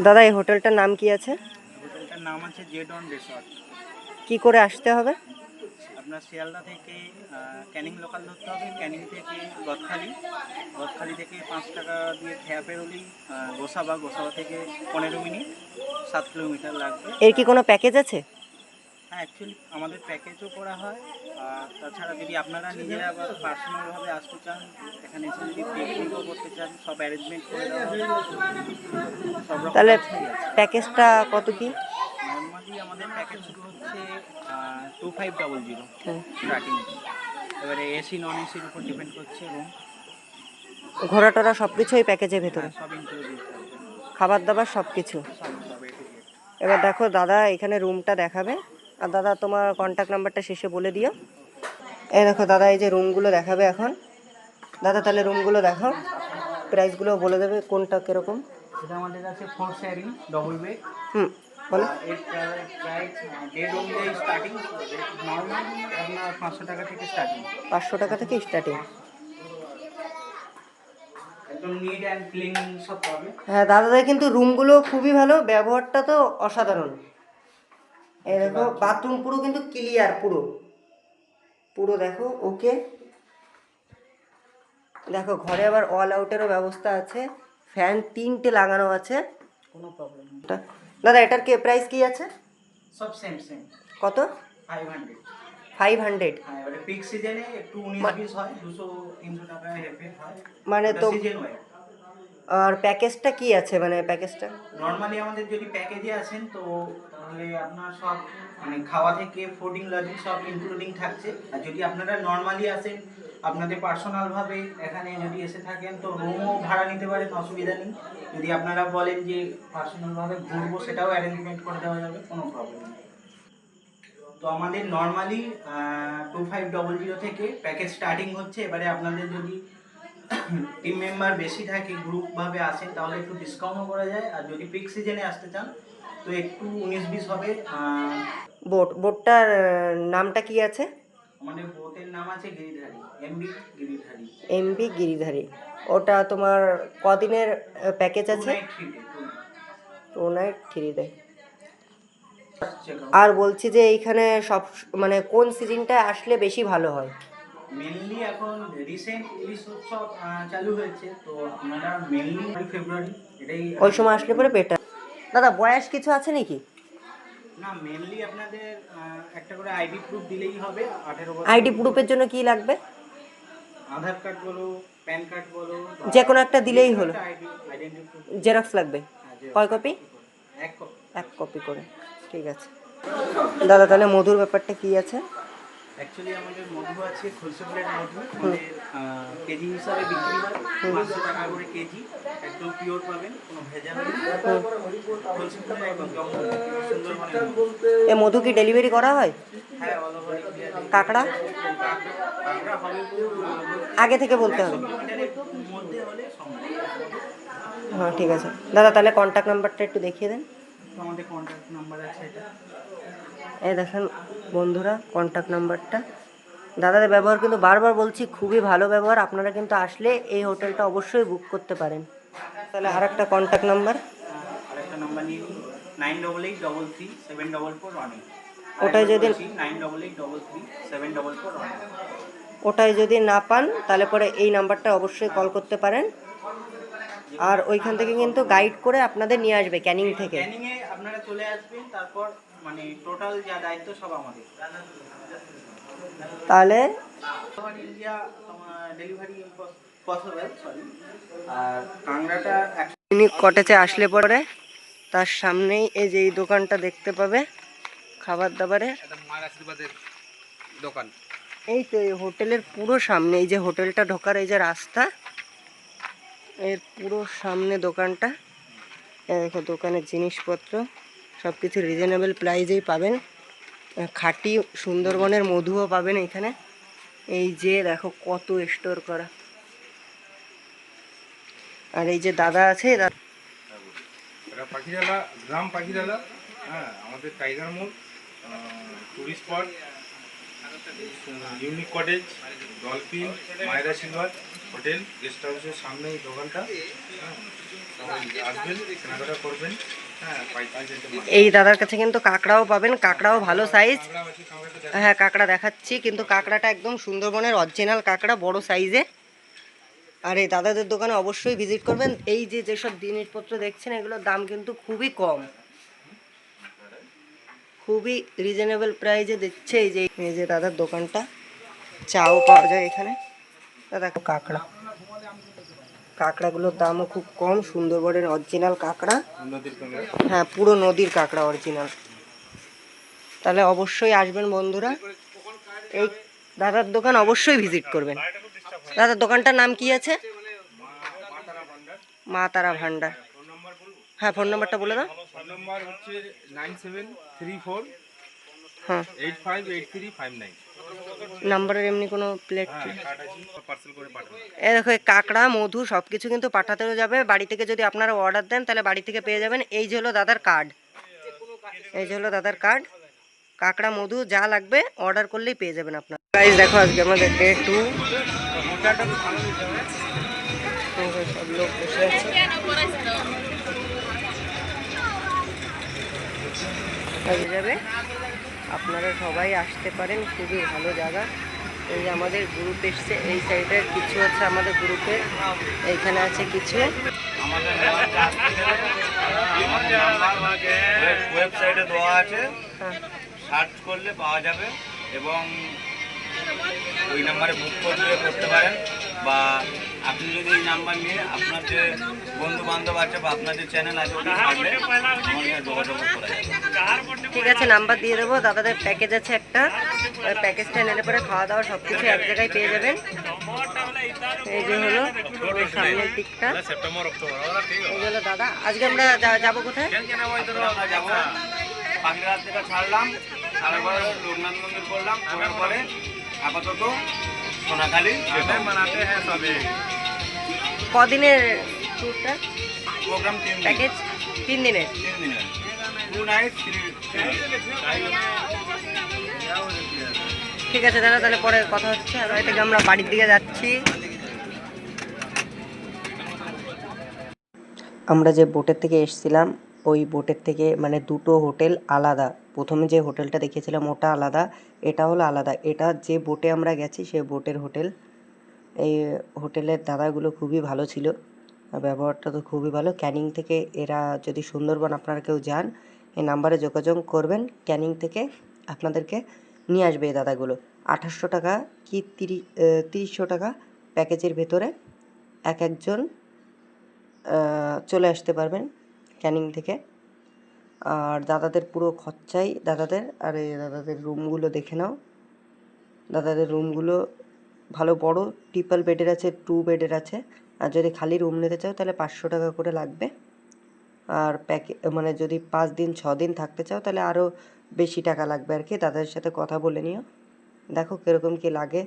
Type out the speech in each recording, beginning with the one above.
দাদা এই হোটেলটার নাম কি আছে? হোটেলটার নাম আছে জেড অন রিসর্ট। কি করে আসতে হবে? আপনার শিয়ালদা থেকে ক্যানিং লোকাল ধরতে হবে, ক্যানিং থেকে গদখালি, গদখালি থেকে 5 টাকা দিয়ে খেয়া পেরোলেই গোসাবা, গোসাবা থেকে 15 মিনিট, 7 কিলোমিটার লাগবে। এর কি কোনো প্যাকেজ আছে? হ্যাঁ, অ্যাকচুয়ালি আমাদের প্যাকেজও করা হয়। তাছাড়া যদি আপনারা নিজেরা আবার পার্সোনালভাবে আসতে চান, এখানে এসে যদি পিকনিকও করতে চান, সব অ্যারেঞ্জমেন্ট করে দেওয়া হবে। সব রকম তাহলে ব্যবস্থাই আছে। প্যাকেজটা কত কি? নর্মালি আমাদের প্যাকেজ শুরু হচ্ছে 2500 হুম। স্টার্টিং। এবারে এসি নন এসির উপর ডিপেন্ড করছে রুম। ঘোরা টোরা সব কিছু ওই প্যাকেজের ভেতরে? হ্যাঁ, সব ইনক্লুডিং থাকবে। খাবার দাবার সব কিছু? সব সব A to Z। এবার দেখো দাদা এখানে রুমটা দেখাবে। আর দাদা তোমার কন্ট্যাক্ট নাম্বারটা শেষে বলে দিও। এই দেখো দাদা এই যে রুমগুলো দেখাবে এখন। দাদা তাহলে রুমগুলো দেখাও, প্রাইসগুলো বলে দেবে কোনটা কীরকম। এটা আমাদের কাছে 4 শেয়ারিং ডবল বেড। হুম, বলো। এর প্রাইস বেড অনুযায়ী স্টার্টিং। নর্মাল আপনার 500 টাকা থেকে স্টার্টিং। 500 টাকা থেকে স্টার্টিং। একদম নিট অ্যান্ড ক্লিন সব পাবে। হ্যাঁ দাদাদের কিন্তু রুমগুলো খুবই ভালো, ব্যবহারটা তো অসাধারণ। এই দেখো বাথরুম পুরো কিন্তু ক্লিয়ার, পুরো পুরো দেখো ওকে। দেখো ঘরে আবার অল আউটেরও ব্যবস্থা আছে, ফ্যান 3টে লাগানো আছে, কোনো প্রবলেম নেই। দাদা এটার কি প্রাইস কি আছে? সব সেম সেম। কত? 500। 500? হ্যাঁ, এবারে পিক সিজনে একটু 19-20 হয়, 200-300 টাকা হেরফের হয়। মানে এটা তো সিজন ওয়াইজ। আর প্যাকেজটা কি আছে, মানে প্যাকেজটা? নর্মালি আমাদের যদি প্যাকেজে আসেন তো তাহলে আপনার সব মানে খাওয়া থেকে ফুডিং লজিং সব ইনক্লুডিং থাকছে। আর যদি আপনারা নর্মালি আসেন আপনাদের পার্সোনালভাবে এখানে যদি এসে থাকেন তো রুমও ভাড়া নিতে পারেন, অসুবিধা নেই। যদি আপনারা বলেন যে পার্সোনালভাবে ঘুরবো সেটাও অ্যারেঞ্জমেন্ট করে দেওয়া যাবে, কোনো প্রবলেম নেই। তো আমাদের নর্মালি 2500 থেকে প্যাকেজ স্টার্টিং হচ্ছে। এবারে আপনাদের যদি টিম মেম্বার বেশি থাকে, গ্রুপভাবে আসেন, তাহলে একটু ডিসকাউন্টও করা যায়। আর যদি পিক সিজনে আসতে চান তো একটু 19-20 হবে। বোটটার নামটা কি আছে? আমাদের বোটের নাম আছে গিরিধারী, এমবি গিরিধারী। এমবি গিরিধারী। ওটা তোমার কদিনের প্যাকেজ আছে? 2 নাইট 3 ডে। আর বলছি যে এইখানে সব মানে কোন সিজনটায় আসলে বেশি ভালো হয়? মেনলি এখন রিসেন্ট ইলিশ উৎসব চালু হয়েছে, তো আপনারা মেনলি ফেব্রুয়ারি এটাই ওই সময় আসলে পরে বেটার। দাদা বয়স কিছু আছে নাকি? না, মেনলি আপনাদের একটা করে আইডি প্রুফ দিলেই হবে। 18 বছর আইডি প্রুফের জন্য কি লাগবে? আধার কার্ড বলো, প্যান কার্ড বলো, যে কোনো একটা দিলেই হলো। Identity proof. জেরক্স লাগবে? কয় কপি? এক কপি। 1 কপি করে, ঠিক আছে। দাদা তাহলে মধুর ব্যাপারটা কি আছে? অ্যাকচুয়ালি আমাদের মধু আছে খোলসেপুরের মধু। আমাদের কেজি হিসাবে বিক্রি হয়, 500 টাকা করে কেজি। একদম পিওর পাবেন, কোনো ভেজাল নেই। খোলসেপুরের একদম জঙ্গল সুন্দরবনের মধু। এ মধু কি ডেলিভারি করা হয়? হ্যাঁ, অল ওভার ইন্ডিয়া। কাঁকড়া কাঁকড়া হবে আগে থেকে বলতে 100 হবে? কিলোমিটারের মধ্যে হলে সম্ভব। হ্যাঁ ঠিক আছে দাদা, তাহলে কন্ট্যাক্ট নাম্বারটা একটু দেখিয়ে দেন। তো আমাদের কন্ট্যাক্ট নাম্বার আছে এটা। এই দেখেন বন্ধুরা কন্ট্যাক্ট নাম্বারটা। দাদাদের ব্যবহার কিন্তু বারবার বলছি খুবই ভালো ব্যবহার, আপনারা কিন্তু আসলে এই হোটেলটা অবশ্যই বুক করতে পারেন। তাহলে আর একটা কন্ট্যাক্ট নাম্বার? আরেকটা নাম্বার নিয়ে নিন, 9883374418। ওটাই যদি 9883374418। ওটাই যদি না পান তাহলে পরে এই নাম্বারটা অবশ্যই কল করতে পারেন। আর ওইখান থেকে কিন্তু গাইড করে আপনাদের নিয়ে আসবে ক্যানিং থেকে। ক্যানিংয়ে আপনারা চলে আসবেন, তারপর মানে টোটাল যা দায়িত্ব সব আমাদের। তাহলে ইন্ডিয়া ডেলিভারি পসিবল, সরি। আর কাংড়াটা পিকনিক কটেজে আসলে পরে তার সামনেই এই যে এই দোকানটা দেখতে পাবে খাবার দাবারের। মায়ের আশীর্বাদের দোকান। এই তো এই হোটেলের পুরো সামনে, এই যে হোটেলটা ঢোকার এই যে রাস্তা, এর পুরো সামনে দোকানটা। দেখো দোকানের জিনিসপত্র সব কিছু রিজনেবল প্রাইসেই পাবেন। খাঁটি সুন্দরবনের মধুও পাবেন এখানে। এই যে দেখো কত স্টোর করা। আর এই যে দাদা আছে, এটা পাখিরালা, গ্রাম পাখিরালা। হ্যাঁ, আমাদের টাইগার মোড়, tourist spot, unique cottage, dolphin, মায়ের আশীর্বাদ হোটেল গেস্ট হাউসের সামনে এই দোকানটা। হ্যাঁ, আসবেন, কেনাকাটা করবেন। হ্যাঁ, পাইকারি রেটে মাল। এই দাদার কাছে কিন্তু কাঁকড়াও পাবেন, কাঁকড়াও ভালো সাইজ। কাঁকড়া আছে, কাঁকড়াটা দেখাবো। হ্যাঁ, কাঁকড়া দেখাচ্ছি, কিন্তু কাঁকড়াটা একদম সুন্দরবনের অরিজিনাল কাঁকড়া, বড় সাইজে। আর এই দাদাদের দোকানে অবশ্যই ভিজিট করবেন। এই যে যেসব জিনিসপত্র দেখছেন এগুলোর দাম কিন্তু খুবই কম, খুবই রিজনেবল প্রাইসে দিচ্ছে। এই যে দাদার দোকানটা, চাও পাওয়া যায় এখানে। দাদা কাঁকড়া, কাঁকড়াগুলোর দামও খুব কম, সুন্দরবনের অরিজিনাল কাঁকড়া। নদীর কাঁকড়া। হ্যাঁ, পুরো নদীর কাঁকড়া অরিজিনাল। তাহলে অবশ্যই আসবেন বন্ধুরা, এই দাদার দোকান অবশ্যই ভিজিট করবেন। দাদার দোকানটার নাম কি আছে? মা তারা ভান্ডার। হ্যাঁ, ফোন নাম্বারটা বলে দাও। ফোন নাম্বার হচ্ছে 9734 হ্যাঁ, 858359। নাম্বারের এমনি কোনো প্লেট? পার্সেল করে পাঠাবো। এই দেখো, এই কাঁকড়া, মধু সব কিছু কিন্তু পাঠাতেও যাবে। বাড়ি থেকে যদি আপনারা অর্ডার দেন তাহলে বাড়ি থেকে পেয়ে যাবেন। এই যে হলো দাদার কার্ড, এই যে হলো দাদার কার্ড। কাঁকড়া, মধু যা লাগবে অর্ডার করলেই পেয়ে যাবেন আপনারা। গাইস দেখো, আজকে আমাদের ডে 2। সব লোক বসে আছে। হয়ে যাবে, আপনারা সবাই আসতে পারেন, খুবই ভালো জায়গা। এই যে আমাদের গ্রুপ এসছে, এই সাইডের কিছু আছে আমাদের গ্রুপে, এইখানে আছে কিছু। ওয়েবসাইটে দেওয়া আছে, হ্যাঁ, সার্চ করলে পাওয়া যাবে এবং ওই নাম্বারে বুক করতে পারেন। বা আপনি যদি এই নাম্বার নিয়ে আপনার যে বন্ধু বান্ধব আছে বা আপনার যে চ্যানেল আছে ওটা থাকলে আমার সঙ্গে যোগাযোগ করা যাবে। ঠিক আছে, নাম্বার দিয়ে দেবো। দাদাদের প্যাকেজ আছে একটা, ওই প্যাকেজটা নিলে পরে খাওয়া দাওয়া সব কিছু এক জায়গায় পেয়ে যাবেন। এই যে হলো ওই সামনের দিকটা, এই যে হলো দাদা। আজকে আমরা যাবো কোথায়? আমরা যাবো পাখিরাত থেকে ছাড়লাম, তারপরে লোকনাথ মন্দির করলাম, করার পরে আপাতত সোনাখালি কদিনের ট্যুরটা? প্রোগ্রাম 3 দিন, প্যাকেজ 3 দিনের। 3 দিনের 2 নাইট 3। ঠিক আছে দাদা, তাহলে পরে কথা হচ্ছে। আর ওই থেকে আমরা বাড়ির দিকে যাচ্ছি। আমরা যে বোটের থেকে এসেছিলাম, ওই বোটের থেকে মানে দুটো হোটেল আলাদা। প্রথমে যে হোটেলটা দেখিয়েছিলাম ওটা আলাদা, এটা হলো আলাদা। এটা যে বোটে আমরা গেছি সে বোটের হোটেল। এই হোটেলের দাদাগুলো খুবই ভালো ছিল, আর ব্যবহারটা তো খুবই ভালো। ক্যানিং থেকে এরা, যদি সুন্দরবন আপনারা কেউ যান, এই নাম্বারে যোগাযোগ করবেন। ক্যানিং থেকে আপনাদেরকে নিয়ে আসবে এই দাদাগুলো। 2800 টাকা কি 3000 টাকা প্যাকেজের ভেতরে একজন চলে আসতে পারবেন ক্যানিং থেকে। আর দাদাদের পুরো খরচাই দাদাদের। আর এই দাদাদের রুমগুলো দেখে নাও। দাদাদের রুমগুলো ভালো বড়, ট্রিপল বেডের আছে, 2 বেডের আছে। আর যদি খালি রুম নিতে চাও তাহলে 500 টাকা করে লাগবে। আর মানে যদি 5 দিন 6 দিন থাকতে চাও তাহলে আরও বেশি টাকা লাগবে আর কি। দাদাদের সাথে কথা বলে নিও, দেখো কীরকম কী লাগে।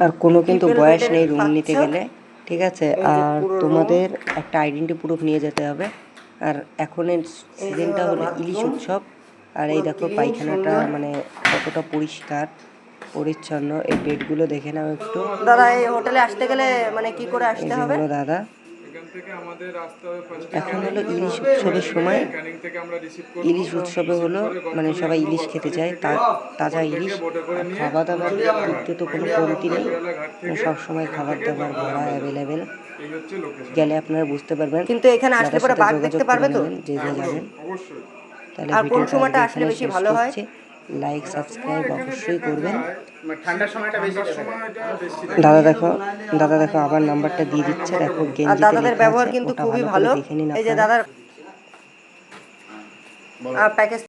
আর কোনো কিন্তু বয়স নেই রুম নিতে গেলে, ঠিক আছে। আর তোমাদের একটা আইডেন্টি প্রুফ নিয়ে যেতে হবে। আর এখনের সিজনটা হলো ইলিশ উৎসব। আর এই দেখো পায়খানাটা মানে কতটা পরিষ্কার পরিচ্ছন্ন। এই বেডগুলো দেখে নাও একটু। দাদা, এই হোটেলে আসতে গেলে মানে কি করে আসতে হবে? দাদা, এখন হলো ইলিশ উৎসবের সময়। ইলিশ উৎসবে হলো মানে সবাই ইলিশ খেতে চায়, তাজা ইলিশ। আর খাওয়া দাওয়ার দিক তো কোনো কমতি নেই, সব সময় খাবার দাবার ভরা অ্যাভেলেবেল। গেলে আপনারা বুঝতে পারবেন, কিন্তু এখানে আসলে পরে বাঘ দেখতে পারবে তো যে যে যাবেন। তাহলে আর কোন সময়টা আসলে বেশি ভালো হয়? লাইক সাবস্ক্রাইব অবশ্যই করবেন। ঠান্ডার সময়টা বেশি। দাদা দেখো আবার নাম্বারটা দিয়ে দিচ্ছে। দেখো গেঞ্জিতে দাদাদের ব্যবহার কিন্তু খুবই ভালো। এই যে দাদার প্যাকেজ